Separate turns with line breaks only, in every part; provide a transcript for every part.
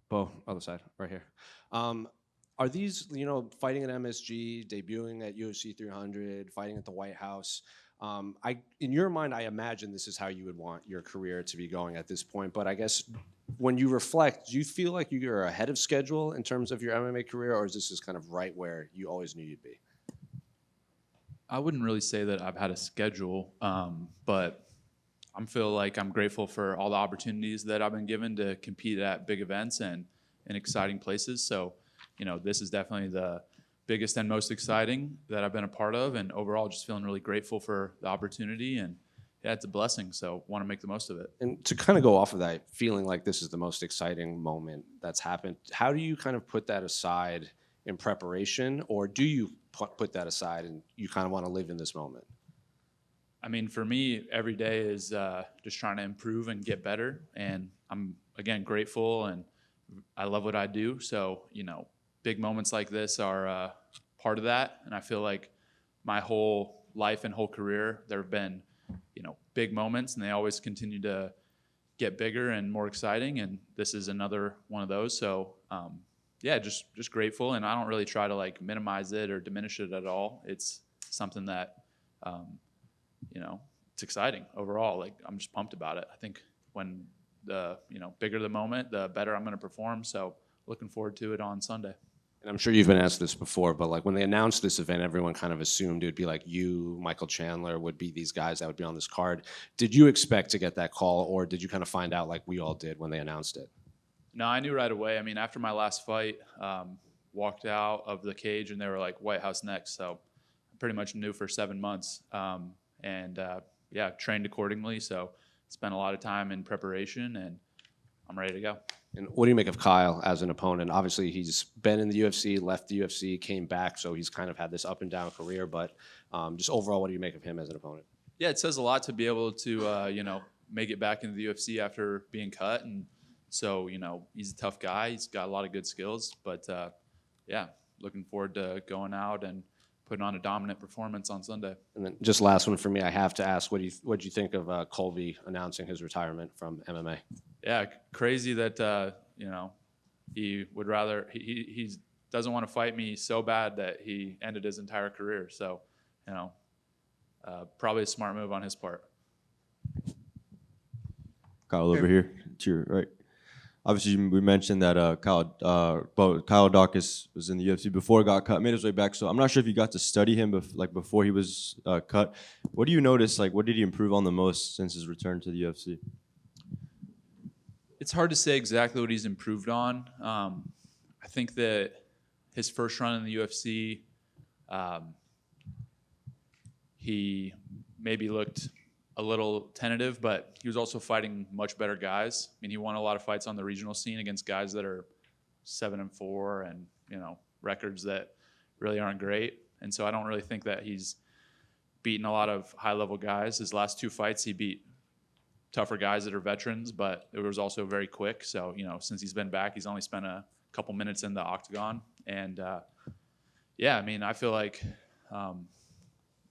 Bo, other side, right here. Um, are these, fighting at MSG, debuting at UFC 300, fighting at the White House? In your mind, I imagine this is how you would want your career to be going at this point. But I guess when you reflect, do you feel like you're ahead of schedule in terms of your MMA career, or is this just kind of right where you always knew you'd be?
I wouldn't really say that I've had a schedule, but I feel like I'm grateful for all the opportunities that I've been given to compete at big events and in exciting places. So, this is definitely the biggest and most exciting that I've been a part of. And overall, just feeling really grateful for the opportunity. And yeah, it's a blessing. So, want to make the most of it.
And to kind of go off of that, feeling like this is the most exciting moment that's happened, how do you kind of put that aside in preparation, or do you put that aside and you kind of want to live in this moment?
I mean, for me, every day is just trying to improve and get better. And I'm, again, grateful and I love what I do. So, big moments like this are part of that. And I feel like my whole life and whole career, there have been, big moments, and they always continue to get bigger and more exciting. And this is another one of those. So, yeah, just grateful. And I don't really try to like minimize it or diminish it at all. It's something that, it's exciting overall. Like, I'm just pumped about it. I think when the, bigger the moment, the better I'm going to perform. So looking forward to it on Sunday.
And I'm sure you've been asked this before, but like when they announced this event, everyone kind of assumed it would be like you, Michael Chandler would be these guys that would be on this card. Did you expect to get that call, or did you kind of find out like we all did when they announced it?
No, I knew right away. I mean, after my last fight, walked out of the cage and they were like, White House next. So I pretty much knew for 7 months. Yeah, trained accordingly. So spent a lot of time in preparation and I'm ready to go.
And what do you make of Kyle as an opponent? Obviously, he's been in the UFC, left the UFC, came back, so he's kind of had this up and down career. But just overall, what do you make of him as an opponent?
Yeah, it says a lot to be able to, make it back into the UFC after being cut. And so, he's a tough guy. He's got a lot of good skills. But, yeah, looking forward to going out and putting on a dominant performance on Sunday.
And then just last one for me, I have to ask, what do you think of Colby announcing his retirement from MMA?
Yeah, crazy that he would rather he doesn't want to fight me so bad that he ended his entire career. So, probably a smart move on his part.
Kyle over here to your right. Obviously, we mentioned that Kyle Daukaus was in the UFC before he got cut, made his way back. So I'm not sure if you got to study him before he was cut. What do you notice? Like, what did he improve on the most since his return to the UFC?
It's hard to say exactly what he's improved on. I think that his first run in the UFC, he maybe looked a little tentative, but he was also fighting much better guys. I mean, he won a lot of fights on the regional scene against guys that are 7-4 and, records that really aren't great. And so I don't really think that he's beaten a lot of high-level guys. His last 2 fights, he beat tougher guys that are veterans, but it was also very quick. So, since he's been back, he's only spent a couple minutes in the octagon. And, yeah, I mean, I feel like I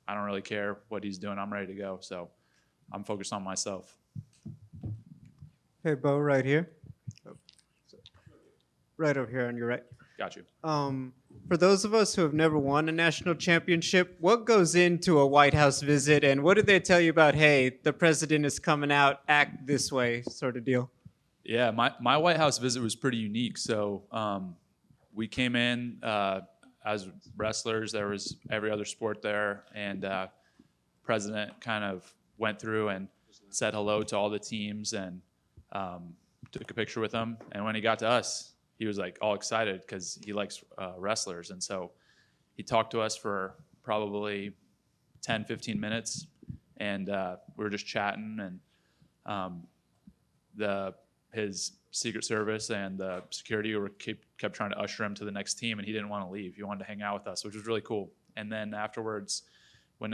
don't really care what he's doing. I'm ready to go. So I'm focused on myself.
Hey, Bo, right here. Right over here on your right.
Got you.
For those of us who have never won a national championship, what goes into a White House visit, and what did they tell you about, hey, the president is coming out, act this way, sort of deal?
Yeah, my White House visit was pretty unique. So we came in as wrestlers. There was every other sport there, and president kind of went through and said hello to all the teams and took a picture with them. And when he got to us, he was like all excited because he likes wrestlers. And so he talked to us for probably 10, 15 minutes, and we were just chatting. And his Secret Service and the security kept trying to usher him to the next team, and he didn't want to leave. He wanted to hang out with us, which was really cool. And then afterwards,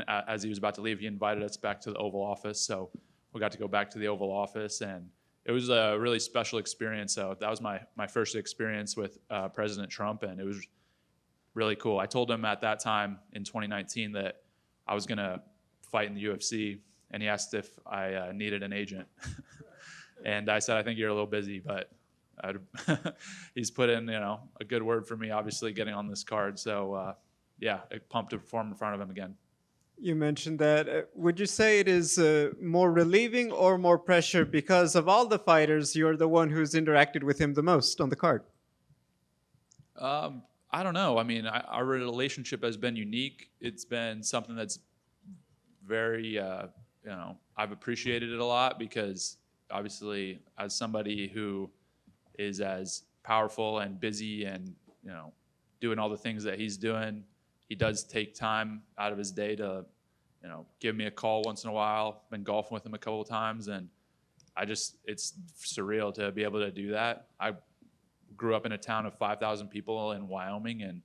as he was about to leave, he invited us back to the Oval Office. So we got to go back to the Oval Office, and it was a really special experience. So that was my first experience with President Trump, and it was really cool. I told him at that time in 2019 that I was going to fight in the UFC, and he asked if I needed an agent. And I said, I think you're a little busy, but he's put in, a good word for me, obviously getting on this card. So yeah, pumped to perform in front of him again.
You mentioned that. Would you say it is more relieving or more pressure because of all the fighters, you're the one who's interacted with him the most on the card?
I don't know. I mean, our relationship has been unique. It's been something that's very, I've appreciated it a lot because obviously as somebody who is as powerful and busy and, doing all the things that he's doing, he does take time out of his day to, give me a call once in a while. Been golfing with him a couple of times, and it's surreal to be able to do that. I grew up in a town of 5,000 people in Wyoming, and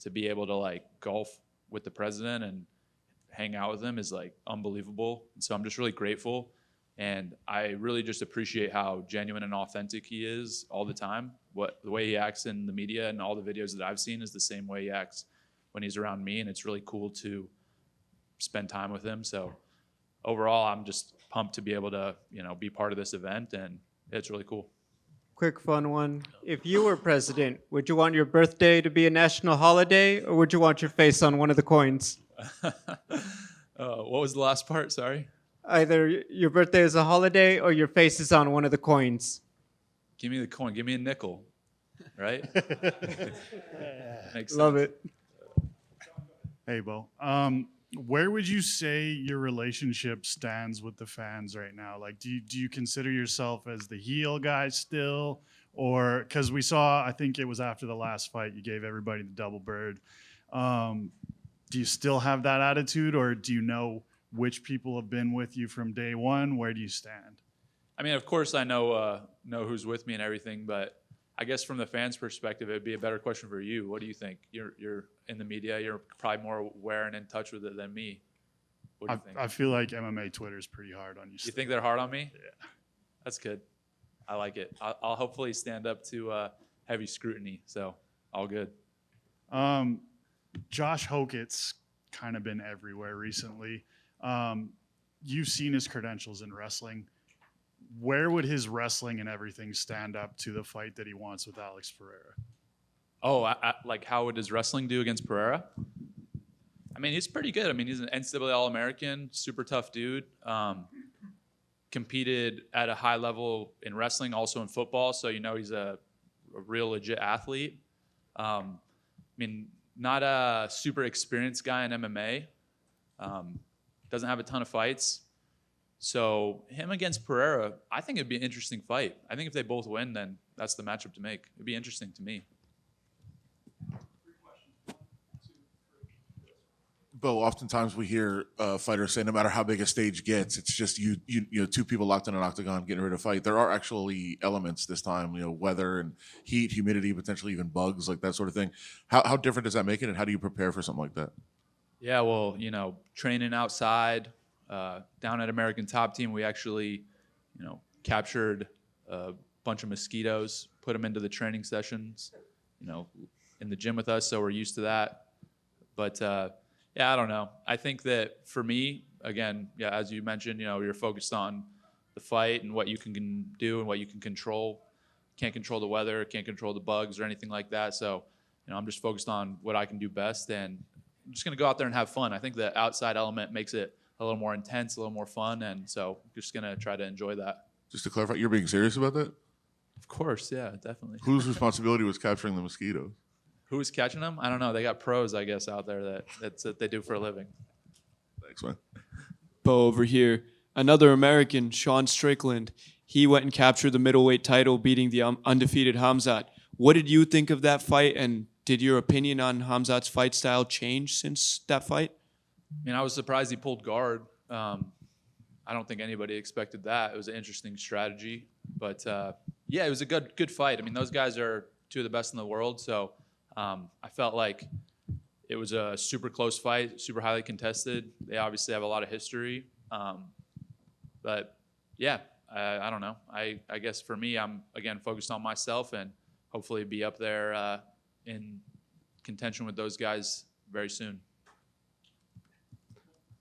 to be able to golf with the president and hang out with him is unbelievable. And so I'm just really grateful, and I really just appreciate how genuine and authentic he is all the time. The way he acts in the media and all the videos that I've seen is the same way he acts when he's around me, and it's really cool to spend time with him. So overall, I'm just pumped to be able to, be part of this event, and it's really cool.
Quick fun one. If you were president, would you want your birthday to be a national holiday, or would you want your face on one of the coins?
What was the last part? Sorry.
Either your birthday is a holiday or your face is on one of the coins.
Give me the coin. Give me a nickel. Right? Makes
Love
sense.
it.
Hey, Bo. Where would you say your relationship stands with the fans right now? Do you consider yourself as the heel guy still? Or, because we saw, I think it was after the last fight, you gave everybody the double bird. Do you still have that attitude, or do you know which people have been with you from day one? Where do you stand?
I mean, of course, I know who's with me and everything, but I guess from the fans' perspective, it'd be a better question for you. What do you think? You're in the media. You're probably more aware and in touch with it than me. What do you think?
I feel like MMA Twitter is pretty hard on you.
You think they're hard on me? Yeah. That's good. I like it. I'll hopefully stand up to heavy scrutiny. So all good.
Josh Hokett's kind of been everywhere recently. You've seen his credentials in wrestling. Where would his wrestling and everything stand up to the fight that he wants with Alex Pereira?
Oh, how would his wrestling do against Pereira? I mean, he's pretty good. I mean, he's an NCAA All-American, super tough dude. Competed at a high level in wrestling, also in football. So, he's a real legit athlete. I mean, not a super experienced guy in MMA. Doesn't have a ton of fights. So him against Pereira, I think it'd be an interesting fight. I think if they both win, then that's the matchup to make. It'd be interesting to me.
Bo, oftentimes we hear fighters say no matter how big a stage gets, it's just you two people locked in an octagon getting ready to fight. There are actually elements this time, weather and heat, humidity, potentially even bugs, like that sort of thing. How different does that make it, and how do you prepare for something like that?
Yeah, well, training outside, down at American Top Team, we actually, captured a bunch of mosquitoes, put them into the training sessions, in the gym with us, so we're used to that. But yeah, I don't know. I think that for me, again, yeah, as you mentioned, you're focused on the fight and what you can do and what you can control. Can't control the weather, can't control the bugs or anything like that. So, I'm just focused on what I can do best, and I'm just going to go out there and have fun. I think the outside element makes it a little more intense, a little more fun, and so just going to try to enjoy that.
Just to clarify, you're being serious about that?
Of course, yeah, definitely.
Whose responsibility was capturing the mosquitoes?
Who was catching them? I don't know. They got pros, I guess, out there that's what they do for a living.
Thanks, man.
Bo over here. Another American, Sean Strickland. He went and captured the middleweight title, beating the undefeated Hamzat. What did you think of that fight, and did your opinion on Hamzat's fight style change since that fight?
I mean, I was surprised he pulled guard. I don't think anybody expected that. It was an interesting strategy. But, yeah, it was a good fight. I mean, those guys are two of the best in the world, so I felt like it was a super close fight, super highly contested. They obviously have a lot of history. But, yeah, I don't know. I guess for me, I'm, again, focused on myself and hopefully be up there in contention with those guys very soon.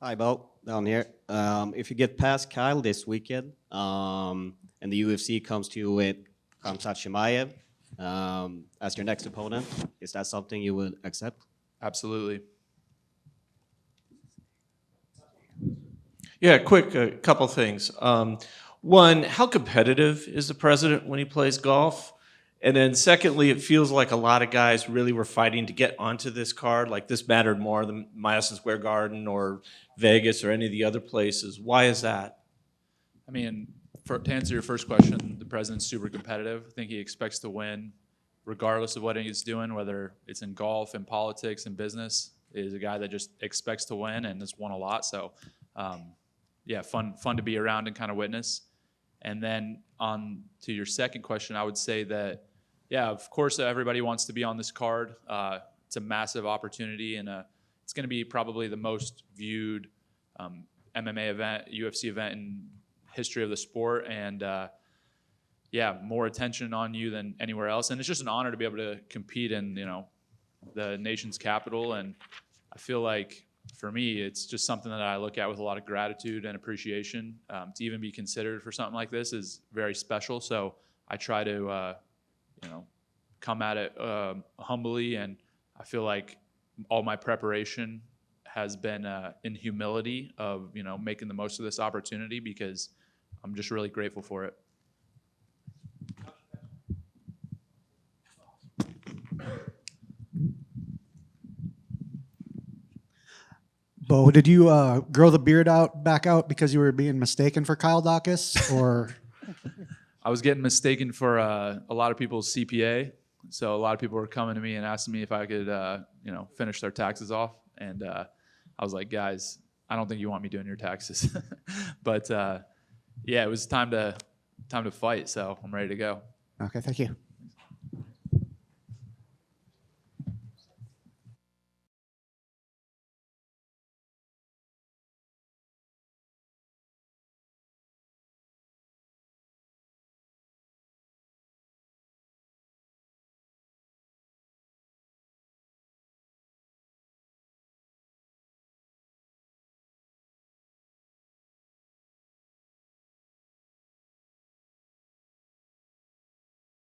Hi, Bo, down here. If you get past Kyle this weekend and the UFC comes to you with Khamzat Chimaev as your next opponent. Is that something you would accept?
Absolutely.
Yeah, quick, couple things. One, how competitive is the president when he plays golf? And then secondly, it feels like a lot of guys really were fighting to get onto this card. Like this mattered more than Madison Square Garden or Vegas or any of the other places. Why is that?
I mean, to answer your first question, the president's super competitive. I think he expects to win regardless of what he's doing, whether it's in golf, in politics, in business. He's a guy that just expects to win and has won a lot. So, yeah, fun to be around and kind of witness. And then on to your second question, I would say that, yeah, of course, everybody wants to be on this card. It's a massive opportunity, and it's going to be probably the most viewed MMA event, UFC event in history of the sport, and yeah, more attention on you than anywhere else. And it's just an honor to be able to compete in, the nation's capital. And I feel like for me, it's just something that I look at with a lot of gratitude and appreciation. To even be considered for something like this is very special. So I try to, come at it humbly, and I feel like all my preparation has been in humility of, making the most of this opportunity, because I'm just really grateful for it.
Bo, did you grow the beard back out because you were being mistaken for Kyle Daukaus, or?
I was getting mistaken for a lot of people's CPA. So a lot of people were coming to me and asking me if I could, finish their taxes off. And I was like, guys, I don't think you want me doing your taxes. But yeah, it was time to fight. So I'm ready to go.
Okay, thank you.